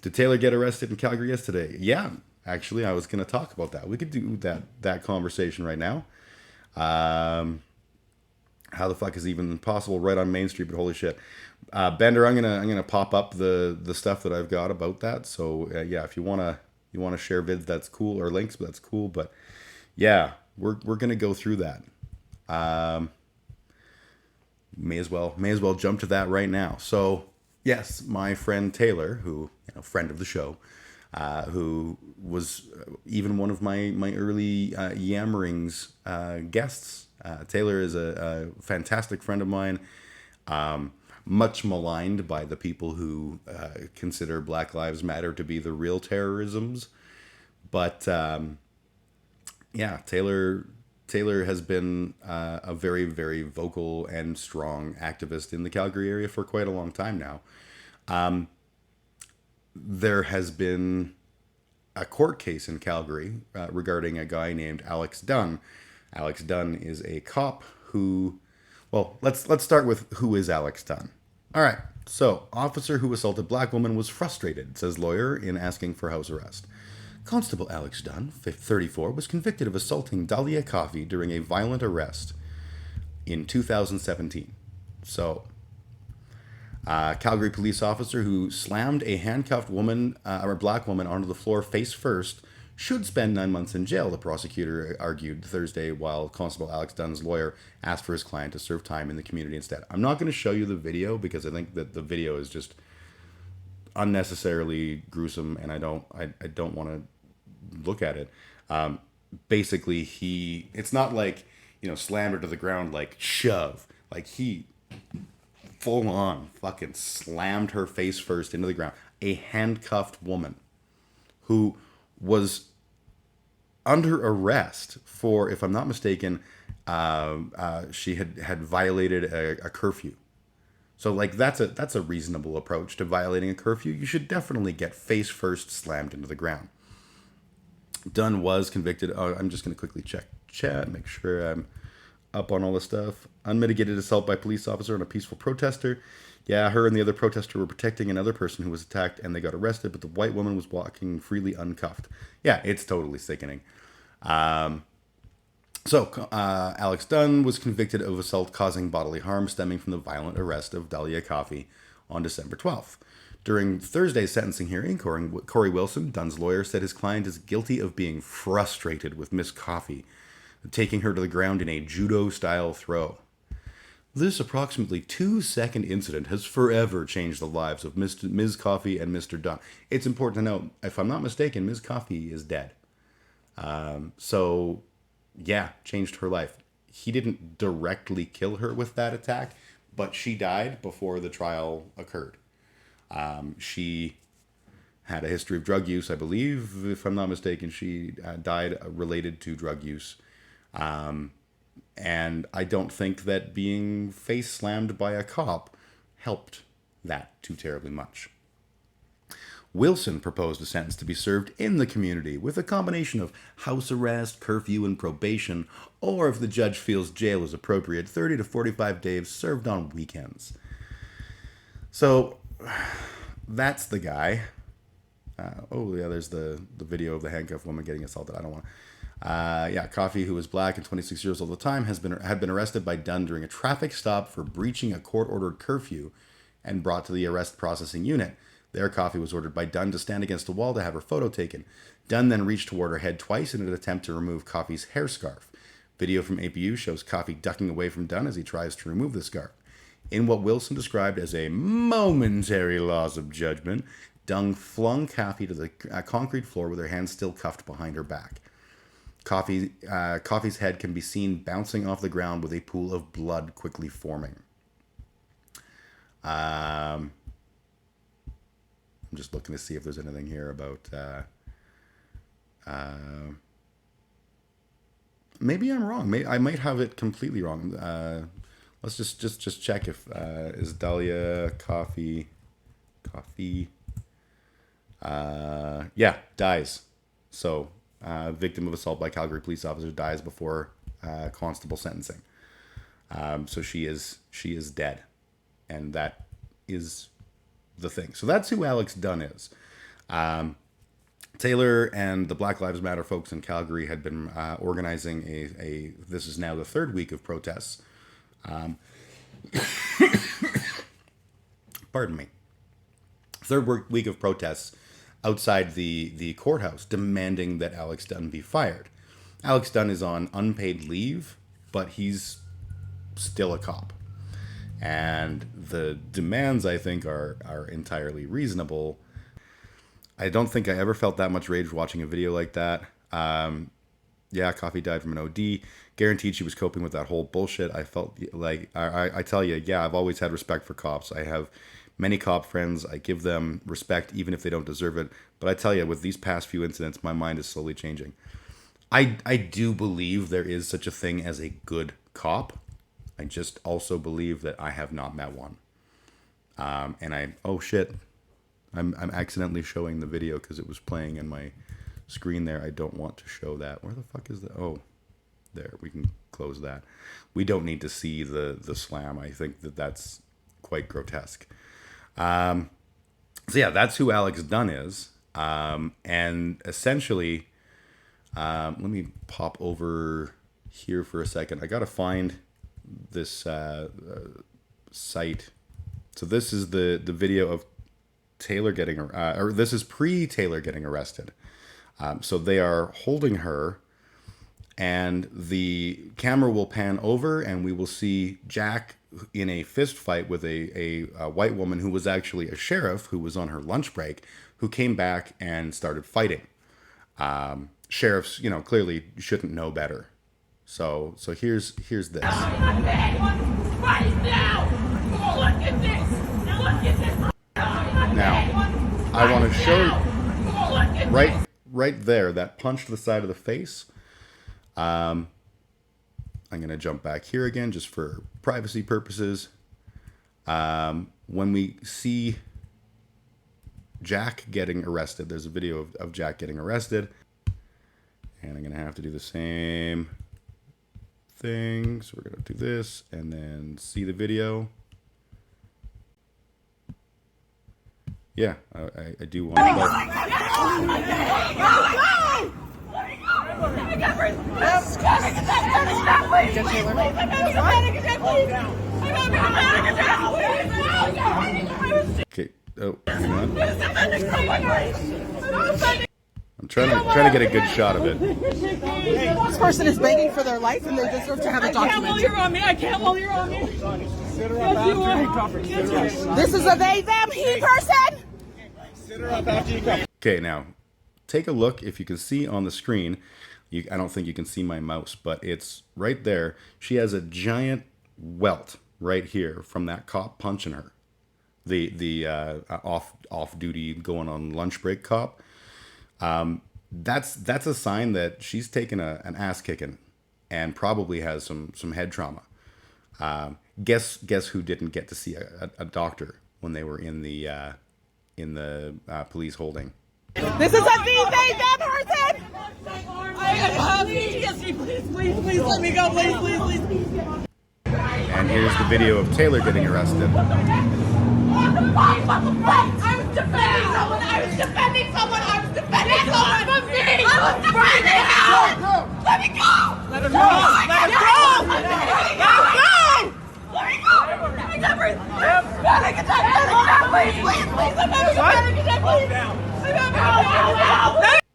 Did Taylor get arrested in Calgary yesterday? Yeah, actually, I was going to talk about that. We could do that conversation right now. Um, how the fuck is even possible right on Main Street? But holy shit, Bender, I'm gonna pop up the stuff that I've got about that. So yeah, if you wanna share vids, that's cool, or links, but that's cool. But yeah, we're gonna go through that. Um, may as well jump to that right now. So yes, my friend Taylor, who friend of the show, who was even one of my early Yammerings guests. Taylor is a fantastic friend of mine, much maligned by the people who consider Black Lives Matter to be the real terrorisms. But yeah, Taylor has been a very, very vocal and strong activist in the Calgary area for quite a long time now. There has been a court case in Calgary regarding a guy named Alex Dunn. Alex Dunn is a cop who, well, let's start with who is Alex Dunn. All right. So, officer who assaulted black woman was frustrated, says lawyer in asking for house arrest. Constable Alex Dunn, 34, was convicted of assaulting Dahlia Coffey during a violent arrest in 2017. So, Calgary police officer who slammed a handcuffed woman or black woman onto the floor face first should spend 9 months in jail, the prosecutor argued Thursday while Constable Alex Dunn's lawyer asked for his client to serve time in the community instead. I'm not going to show you the video because I think that the video is just unnecessarily gruesome and I don't want to look at it. Basically, it's not like, slammed her to the ground like shove. Like he full on fucking slammed her face first into the ground. A handcuffed woman who was under arrest for, if I'm not mistaken, she had violated a curfew. So like that's a reasonable approach to violating a curfew. You should definitely get face first slammed into the ground. Dunn was convicted. Oh, I'm just going to quickly check chat, make sure I'm up on all this stuff. Unmitigated assault by police officer on a peaceful protester. Yeah, her and the other protester were protecting another person who was attacked and they got arrested, but the white woman was walking freely uncuffed. Yeah, it's totally sickening. Alex Dunn was convicted of assault causing bodily harm stemming from the violent arrest of Dahlia Coffey on December 12th. During Thursday's sentencing hearing, Corey Wilson, Dunn's lawyer, said his client is guilty of being frustrated with Miss Coffey, taking her to the ground in a judo-style throw. This approximately 2-second incident has forever changed the lives of Ms. Coffey and Mr. Dunn. It's important to note, if I'm not mistaken, Ms. Coffey is dead. Yeah, changed her life. He didn't directly kill her with that attack, but she died before the trial occurred. She had a history of drug use, I believe. If I'm not mistaken, she died related to drug use. And I don't think that being face slammed by a cop helped that too terribly much. Wilson proposed a sentence to be served in the community with a combination of house arrest, curfew, and probation, or if the judge feels jail is appropriate, 30 to 45 days served on weekends. So that's the guy. There's the video of the handcuffed woman getting assaulted. I don't want to. Coffey, who was black and 26 years old at the time, had been arrested by Dunn during a traffic stop for breaching a court-ordered curfew and brought to the arrest processing unit. There, Coffey was ordered by Dunn to stand against a wall to have her photo taken. Dunn then reached toward her head twice in an attempt to remove Coffey's hair scarf. Video from APU shows Coffey ducking away from Dunn as he tries to remove the scarf. In what Wilson described as a momentary loss of judgment, Dunn flung Coffey to the concrete floor with her hands still cuffed behind her back. Coffey's head can be seen bouncing off the ground with a pool of blood quickly forming. I'm just looking to see if there's anything here about... maybe I'm wrong. I might have it completely wrong. Let's just check if... is Dahlia Coffey... dies. So... victim of assault by Calgary police officer dies before constable sentencing. So she is dead, and that is the thing. So that's who Alex Dunn is. Taylor and the Black Lives Matter folks in Calgary had been organizing this is now the third week of protests. Pardon me. Third week of protests outside the courthouse demanding that Alex Dunn be fired. Alex Dunn is on unpaid leave, but he's still a cop. And the demands, I think, are entirely reasonable. I don't think I ever felt that much rage watching a video like that. Yeah, Coffee died from an OD. Guaranteed she was coping with that whole bullshit. I felt like, I tell you, yeah, I've always had respect for cops. I have many cop friends. I give them respect even if they don't deserve it. But I tell you, with these past few incidents, my mind is slowly changing. I do believe there is such a thing as a good cop. I just also believe that I have not met one. Oh shit. I'm accidentally showing the video because it was playing in my screen there. I don't want to show that. Where the fuck is the... Oh, there. We can close that. We don't need to see the slam. I think that's quite grotesque. So yeah, that's who Alex Dunn is. And essentially, let me pop over here for a second. I got to find this site. So this is the video of Taylor getting, or this is pre-Taylor getting arrested. So they are holding her, and the camera will pan over, and we will see Jack in a fist fight with a white woman who was actually a sheriff who was on her lunch break, who came back and started fighting. Sheriffs, clearly shouldn't know better. So here's this. Right now! Look at this! Look at this! Now, I want to show right there, that punch to the side of the face. I'm going to jump back here again just for privacy purposes. When we see Jack getting arrested, there's a video of Jack getting arrested. And I'm going to have to do the same thing. So we're going to do this and then see the video. Yeah, I do want to Okay, oh, hang on. I'm trying to get a good shot of it. This person is begging for their life and they deserve to have a document. I can't while you're on me. I can't while you're on me. This is a they, them, he person. Okay, now take a look. If you can see on the screen, I don't think you can see my mouse, but it's right there. She has a giant welt right here from that cop punching her. The off duty going on lunch break cop. That's a sign that she's taken an ass kicking and probably has some head trauma. Guess who didn't get to see a doctor when they were in the police holding? This is a they, them person. I have PTSD. Please let me go. Please. And here's the video of Taylor getting arrested. I was defending someone. I was defending someone from me. I was defending him. Let me go. Let him go.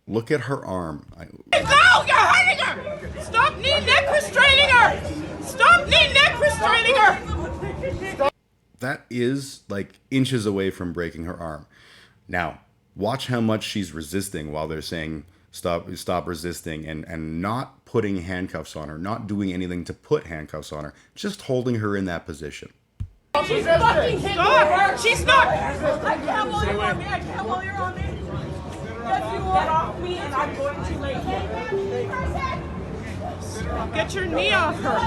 Look at her arm. Go! You're hurting her! Stop neck restraining her! Stop neck restraining her! That is like inches away from breaking her arm. Now, watch how much she's resisting while they're saying stop resisting and not putting handcuffs on her, not doing anything to put handcuffs on her, just holding her in that position. She's fucking hit me. She's not. I can't while you're on me. I can't while you're on me. Yes, you are. Get off me and I'm going to lay you. Get your knee off her.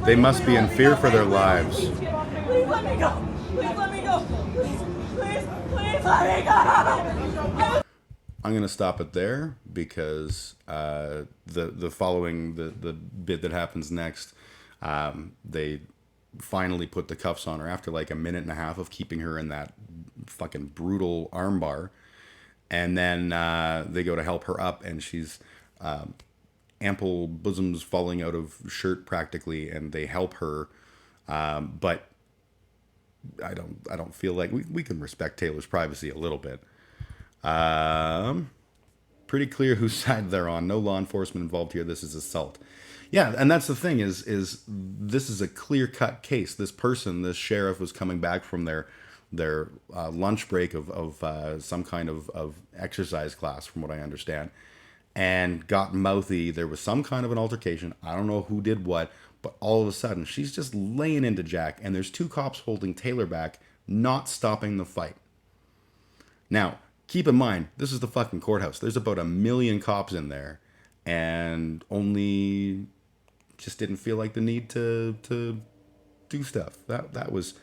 They must be in fear for their lives. Please let me go. Please let me go. Please let me go. I'm going to stop it there because the following the bit that happens next, they finally put the cuffs on her after like a minute and a half of keeping her in that fucking brutal armbar. And then they go to help her up, and she's ample bosoms falling out of shirt practically, and they help her. But I don't feel like we can respect Taylor's privacy a little bit. Pretty clear whose side they're on. No law enforcement involved here. This is assault. Yeah, and that's the thing is this is a clear-cut case. This sheriff was coming back from their lunch break of some kind of exercise class, from what I understand, and got mouthy. There was some kind of an altercation. I don't know who did what, but all of a sudden she's just laying into Jack, and there's two cops holding Taylor back, not stopping the fight. Now, keep in mind, this is the fucking courthouse. There's about 1 million cops in there, and only just didn't feel like the need to do stuff. That was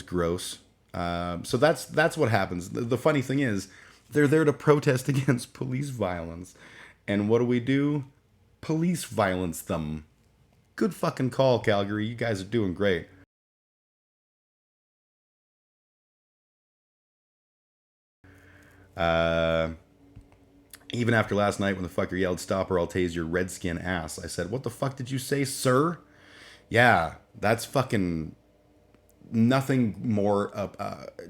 gross. So that's what happens. The funny thing is, they're there to protest against police violence, and what do? Police violence them. Good fucking call, Calgary. You guys are doing great. Even after last night when the fucker yelled, "Stop or I'll tase your redskin ass," I said, "What the fuck did you say, sir?" Yeah, that's fucking nothing more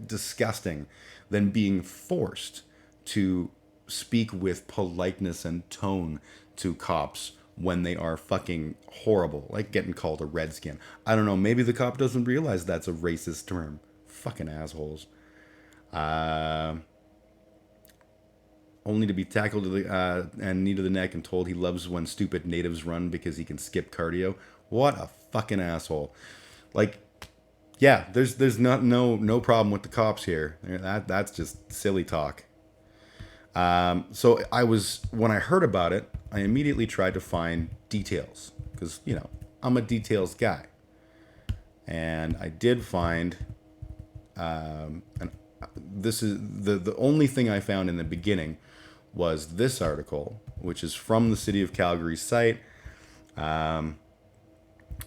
disgusting than being forced to speak with politeness and tone to cops when they are fucking horrible, like getting called a redskin. I don't know, maybe the cop doesn't realize that's a racist term. Fucking assholes. Only to be tackled to the and knee to the neck and told he loves when stupid natives run because he can skip cardio. What a fucking asshole. Like, yeah, there's no problem with the cops here. That's just silly talk. So when I heard about it, I immediately tried to find details because, I'm a details guy. And I did find, this is the only thing I found in the beginning was this article, which is from the City of Calgary's site. And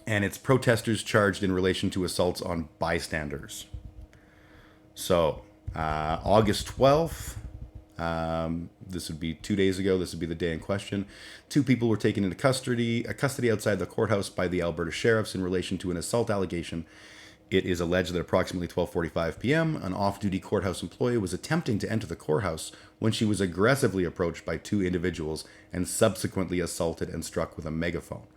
it's protesters charged in relation to assaults on bystanders. So, August 12th, this would be 2 days ago. This would be the day in question. 2 people were taken into custody outside the courthouse by the Alberta sheriffs in relation to an assault allegation. It is alleged that approximately 12:45 p.m., an off-duty courthouse employee was attempting to enter the courthouse when she was aggressively approached by 2 individuals and subsequently assaulted and struck with a megaphone.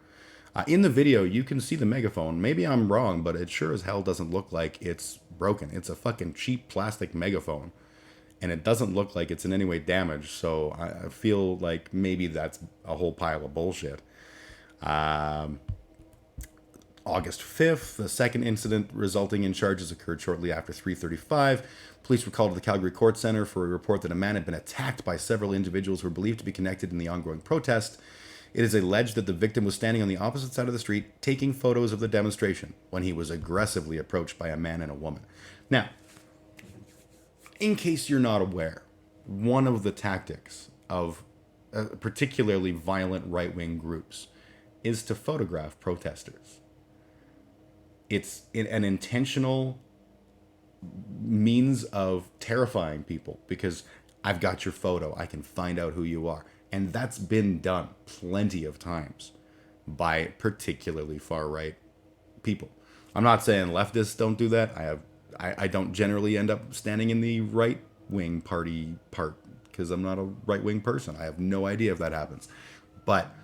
In the video, you can see the megaphone. Maybe I'm wrong, but it sure as hell doesn't look like it's broken. It's a fucking cheap plastic megaphone, and it doesn't look like it's in any way damaged, so I feel like maybe that's a whole pile of bullshit. August 5th, the second incident resulting in charges occurred shortly after 3:35. Police were called to the Calgary Court Centre for a report that a man had been attacked by several individuals who were believed to be connected in the ongoing protest. It is alleged that the victim was standing on the opposite side of the street taking photos of the demonstration when he was aggressively approached by a man and a woman. Now, in case you're not aware, one of the tactics of particularly violent right-wing groups is to photograph protesters. It's an intentional means of terrifying people because I've got your photo. I can find out who you are. And that's been done plenty of times by particularly far-right people. I'm not saying leftists don't do that. I don't generally end up standing in the right-wing party part because I'm not a right-wing person. I have no idea if that happens. But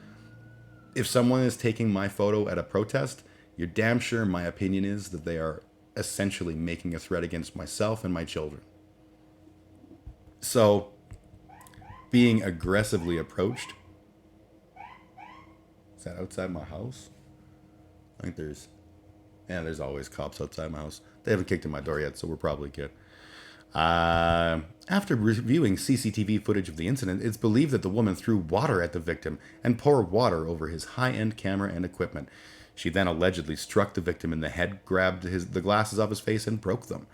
if someone is taking my photo at a protest, you're damn sure my opinion is that they are essentially making a threat against myself and my children. So, being aggressively approached. Is that outside my house? I think there's always cops outside my house. They haven't kicked in my door yet, so we're probably good. After reviewing CCTV footage of the incident, it's believed that the woman threw water at the victim and poured water over his high-end camera and equipment. She then allegedly struck the victim in the head, grabbed the glasses off his face, and broke them.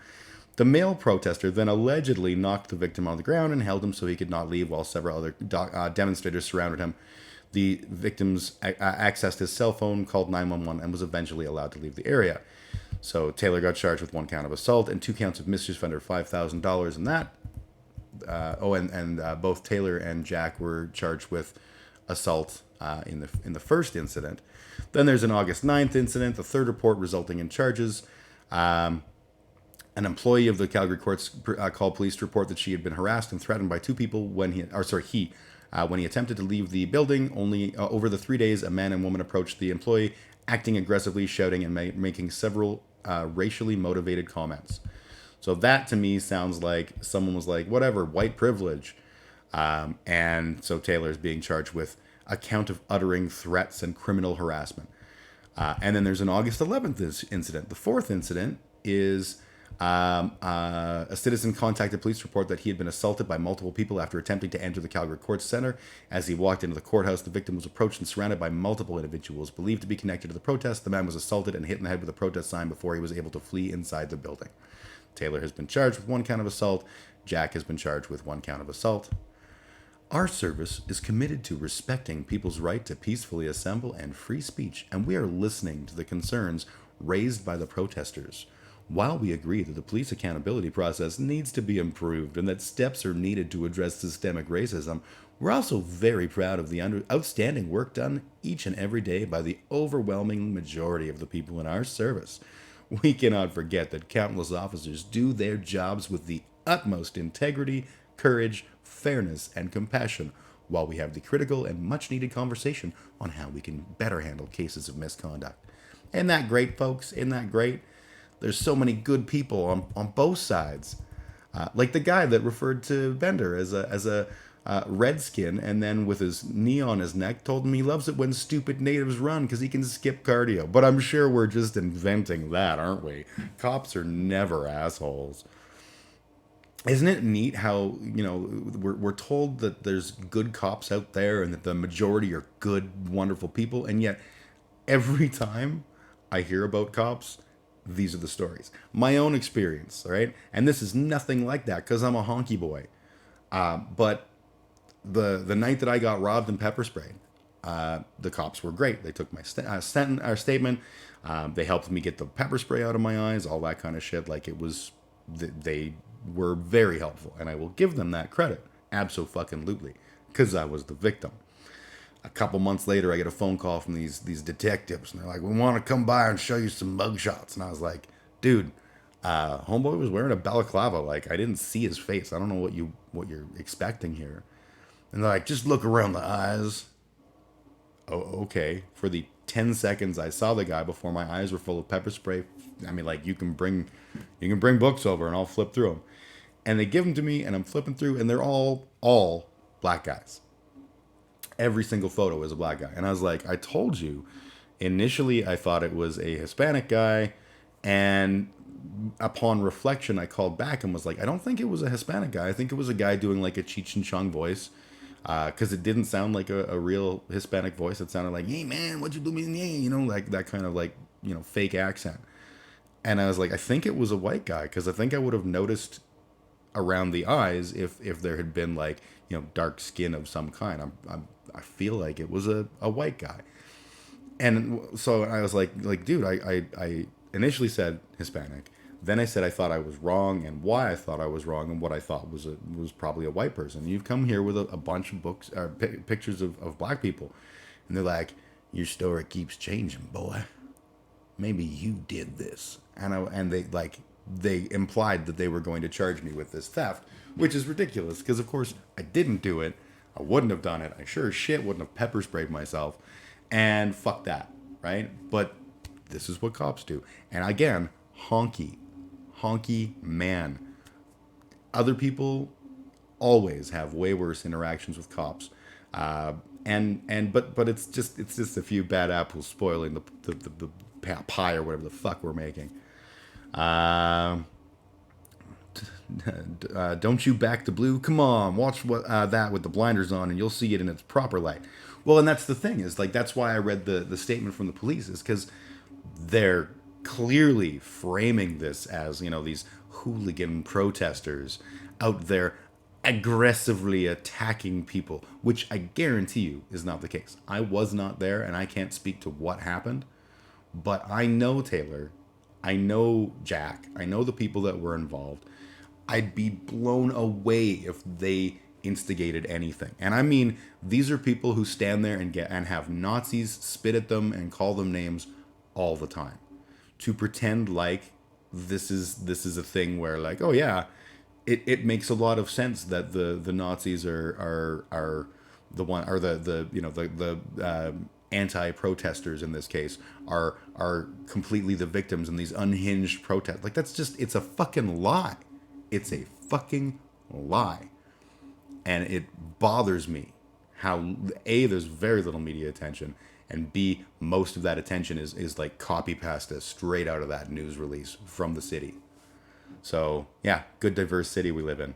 The male protester then allegedly knocked the victim on the ground and held him so he could not leave while several other demonstrators surrounded him. The victims accessed his cell phone, called 911, and was eventually allowed to leave the area. So Taylor got charged with 1 count of assault and 2 counts of mischief under $5,000 in that. Both Taylor and Jack were charged with assault in the first incident. Then there's an August 9th incident, the third report resulting in charges. An employee of the Calgary courts called police to report that she had been harassed and threatened by 2 people when he attempted to leave the building. Only over the 3 days, a man and woman approached the employee, acting aggressively, shouting, and making several racially motivated comments. So that to me sounds like someone was like, whatever, white privilege. And so Taylor's being charged with a count of uttering threats and criminal harassment. And then there's an August 11th incident. The fourth incident is a citizen contacted police to report that he had been assaulted by multiple people after attempting to enter the Calgary Courts Center. As he walked into the courthouse, the victim was approached and surrounded by multiple individuals believed to be connected to the protest. The man was assaulted and hit in the head with a protest sign before he was able to flee inside the building. Taylor has been charged with 1 count of assault. Jack has been charged with 1 count of assault. Our service is committed to respecting people's right to peacefully assemble and free speech, and we are listening to the concerns raised by the protesters. While we agree that the police accountability process needs to be improved and that steps are needed to address systemic racism, we're also very proud of the outstanding work done each and every day by the overwhelming majority of the people in our service. We cannot forget that countless officers do their jobs with the utmost integrity, courage, fairness, and compassion, while we have the critical and much-needed conversation on how we can better handle cases of misconduct. Isn't that great, folks? Isn't that great? There's so many good people on both sides. Like the guy that referred to Bender as a redskin, and then with his knee on his neck told him he loves it when stupid natives run because he can skip cardio. But I'm sure we're just inventing that, aren't we? Cops are never assholes. Isn't it neat how, we're told that there's good cops out there and that the majority are good, wonderful people, and yet every time I hear about cops, these are the stories. My own experience, right? And this is nothing like that because I'm a honky boy. But the night that I got robbed and pepper sprayed, the cops were great. They took my statement. They helped me get the pepper spray out of my eyes, all that kind of shit. Like they were very helpful, and I will give them that credit. Abso-fucking-lutely, because I was the victim. A couple months later, I get a phone call from these detectives, and they're like, "We want to come by and show you some mugshots." And I was like, "Dude, homeboy was wearing a balaclava. Like, I didn't see his face. I don't know what you're expecting here." And they're like, "Just look around the eyes." Oh, okay. For the 10 seconds I saw the guy before my eyes were full of pepper spray, I mean, like, you can bring books over and I'll flip through them. And they give them to me, and I'm flipping through, and they're all black guys. Every single photo is a black guy. And I was like, I told you. Initially, I thought it was a Hispanic guy. And upon reflection, I called back and was like, I don't think it was a Hispanic guy. I think it was a guy doing like a Cheech and Chong voice. Because it didn't sound like a real Hispanic voice. It sounded like, "Hey, man, what you do me?" Like that kind of like, fake accent. And I was like, I think it was a white guy. Because I think I would have noticed around the eyes if there had been like, dark skin of some kind. I feel like it was a white guy. And so I was like, dude, I initially said Hispanic. Then I said I thought I was wrong, and why I thought I was wrong, and what I thought was probably a white person. You've come here with a bunch of books, or pictures of black people, and they're like, "Your story keeps changing, boy. Maybe you did this." And they implied that they were going to charge me with this theft, which is ridiculous because of course I didn't do it. I wouldn't have done it. I sure as shit wouldn't have pepper sprayed myself. And fuck that, right? But this is what cops do. And again, honky man. Other people always have way worse interactions with cops. But it's just a few bad apples spoiling the pie or whatever the fuck we're making. Don't you back the blue? Come on, watch that with the blinders on, and you'll see it in its proper light. Well, and that's the thing is like that's why I read the statement from the police is because they're clearly framing this as these hooligan protesters out there aggressively attacking people, which I guarantee you is not the case. I was not there and I can't speak to what happened, but I know Taylor, I know Jack, I know the people that were involved. I'd be blown away if they instigated anything. And I mean, these are people who stand there and have Nazis spit at them and call them names all the time. To pretend like this is a thing where like, oh yeah, it makes a lot of sense that the Nazis are the one, or the anti-protesters in this case are completely the victims in these unhinged protests. Like it's a fucking lie. It's a fucking lie. And it bothers me how A, there's very little media attention, and B, most of that attention is like copy pasta straight out of that news release from the city. So, yeah, good diverse city we live in.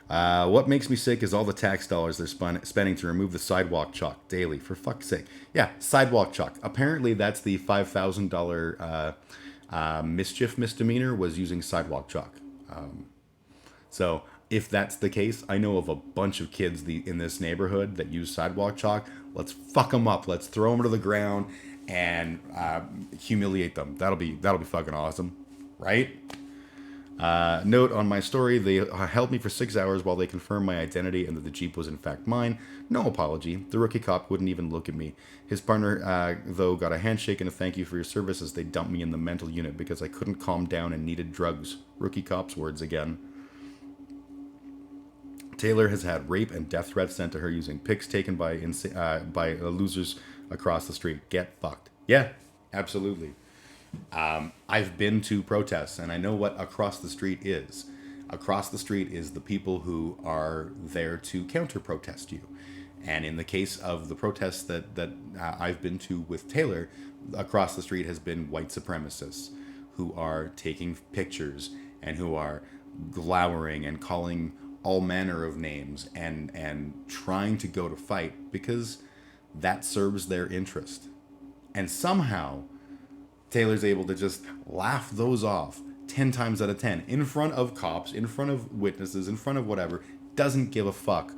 What makes me sick is all the tax dollars they're spending to remove the sidewalk chalk daily. For fuck's sake. Yeah, sidewalk chalk. Apparently that's the $5,000 mischief misdemeanor, was using sidewalk chalk. So if that's the case, I know of a bunch of kids in this neighborhood that use sidewalk chalk. Let's fuck them up. Let's throw them to the ground and humiliate them. That'll be fucking awesome. Right? Note on my story, they held me for 6 hours while they confirmed my identity and that the Jeep was in fact mine. No apology. The rookie cop wouldn't even look at me. His partner, though, got a handshake and a thank you for your service as they dumped me in the mental unit because I couldn't calm down and needed drugs. Rookie cop's words again. Taylor has had rape and death threats sent to her using pics taken by losers across the street. Get fucked. Yeah, absolutely. I've been to protests and I know what across the street is. Across the street is the people who are there to counter-protest you. And in the case of the protests that I've been to with Taylor, across the street has been white supremacists who are taking pictures and who are glowering and calling all manner of names and trying to go to fight because that serves their interest. And somehow Taylor's able to just laugh those off 10 times out of 10 in front of cops, in front of witnesses, in front of whatever. Doesn't give a fuck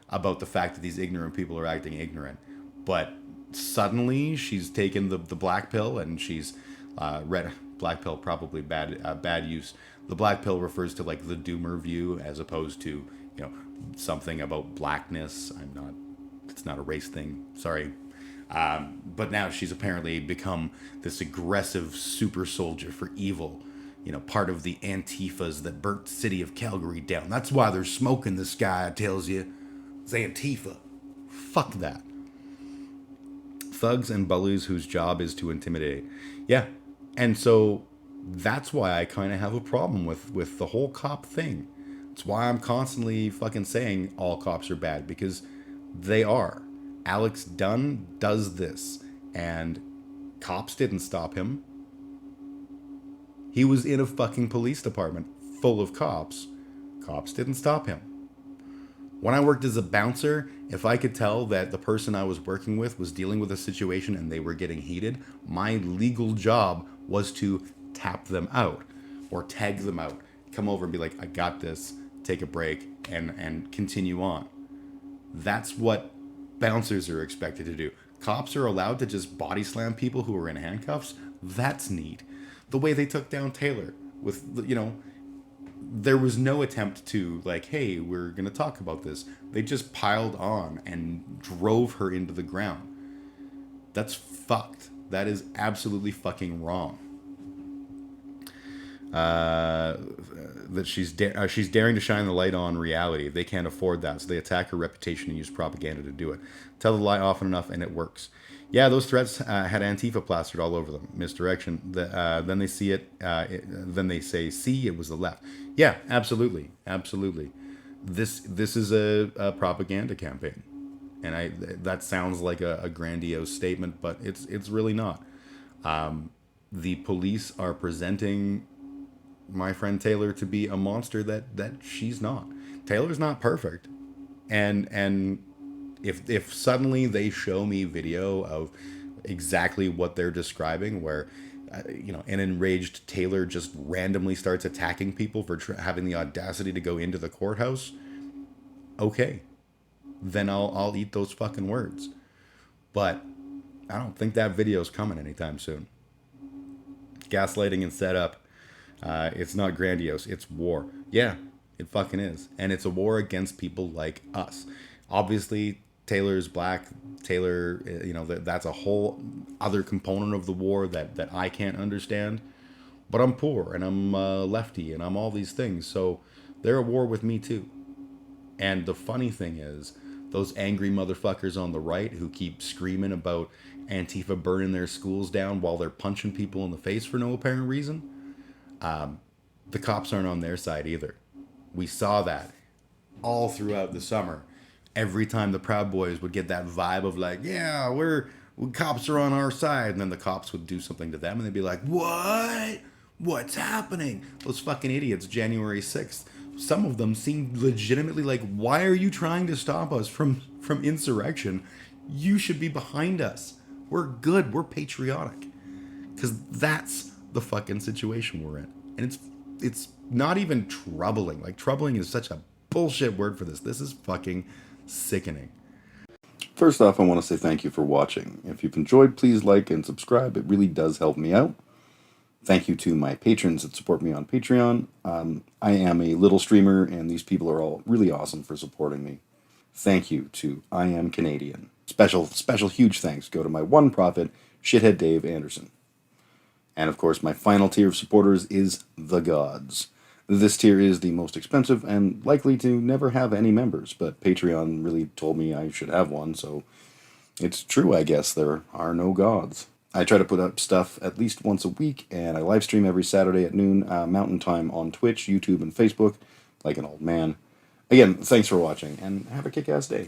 about the fact that these ignorant people are acting ignorant. But suddenly she's taken the black pill and she's read black pill, probably bad use. The black pill refers to like the doomer view as opposed to, something about blackness. It's not a race thing. Sorry. But now she's apparently become this aggressive super soldier for evil, part of the Antifas that burnt the city of Calgary down. That's why there's smoke in the sky, it tells you. It's Antifa. Fuck that. Thugs and bullies whose job is to intimidate. Yeah. And so that's why I kind of have a problem with the whole cop thing. It's why I'm constantly fucking saying all cops are bad, because they are. Alex Dunn does this, and cops didn't stop him. He was in a fucking police department full of cops. Cops didn't stop him. When I worked as a bouncer, if I could tell that the person I was working with was dealing with a situation and they were getting heated, my legal job was to tap them out or tag them out. Come over and be like, I got this, take a break, and continue on. That's what bouncers are expected to do. Cops are allowed to just body slam people who are in handcuffs. That's neat. The way they took down Taylor with, there was no attempt to like, hey, we're going to talk about this. They just piled on and drove her into the ground. That's fucked. That is absolutely fucking wrong. That she's daring to shine the light on reality. They can't afford that, so they attack her reputation and use propaganda to do it. Tell the lie often enough, and it works. Yeah, those threats had Antifa plastered all over them. Misdirection. Then they see it. Then they say, "See, it was the left." Yeah, absolutely, absolutely. This is a propaganda campaign, and that sounds like a grandiose statement, but it's really not. The police are presenting my friend Taylor to be a monster that she's not. Taylor's not perfect. And if suddenly they show me video of exactly what they're describing, where an enraged Taylor just randomly starts attacking people for having the audacity to go into the courthouse, okay, then I'll eat those fucking words. But I don't think that video's coming anytime soon. Gaslighting and setup, it's not grandiose. It's war. Yeah, it fucking is. And it's a war against people like us. Obviously, Taylor's black. Taylor, that's a whole other component of the war that I can't understand. But I'm poor and I'm lefty and I'm all these things. So they're at war with me too. And the funny thing is, those angry motherfuckers on the right who keep screaming about Antifa burning their schools down while they're punching people in the face for no apparent reason, the cops aren't on their side either. We saw that all throughout the summer. Every time the Proud Boys would get that vibe of like, yeah, cops are on our side, and then the cops would do something to them, and they'd be like, what? What's happening? Those fucking idiots, January 6th. Some of them seemed legitimately like, why are you trying to stop us from insurrection? You should be behind us. We're good. We're patriotic. Because that's the fucking situation we're in. And it's not even troubling. Like, troubling is such a bullshit word for this. This is fucking sickening. First off, I want to say thank you for watching. If you've enjoyed, please like and subscribe. It really does help me out. Thank you to my patrons that support me on Patreon. I am a little streamer, and these people are all really awesome for supporting me. Thank you to I Am Canadian. Special huge thanks go to my one prophet, Shithead Dave Anderson. And of course, my final tier of supporters is the Gods. This tier is the most expensive and likely to never have any members, but Patreon really told me I should have one, so it's true, I guess. There are no gods. I try to put up stuff at least once a week, and I live stream every Saturday at noon Mountain Time on Twitch, YouTube, and Facebook, like an old man. Again, thanks for watching, and have a kick-ass day.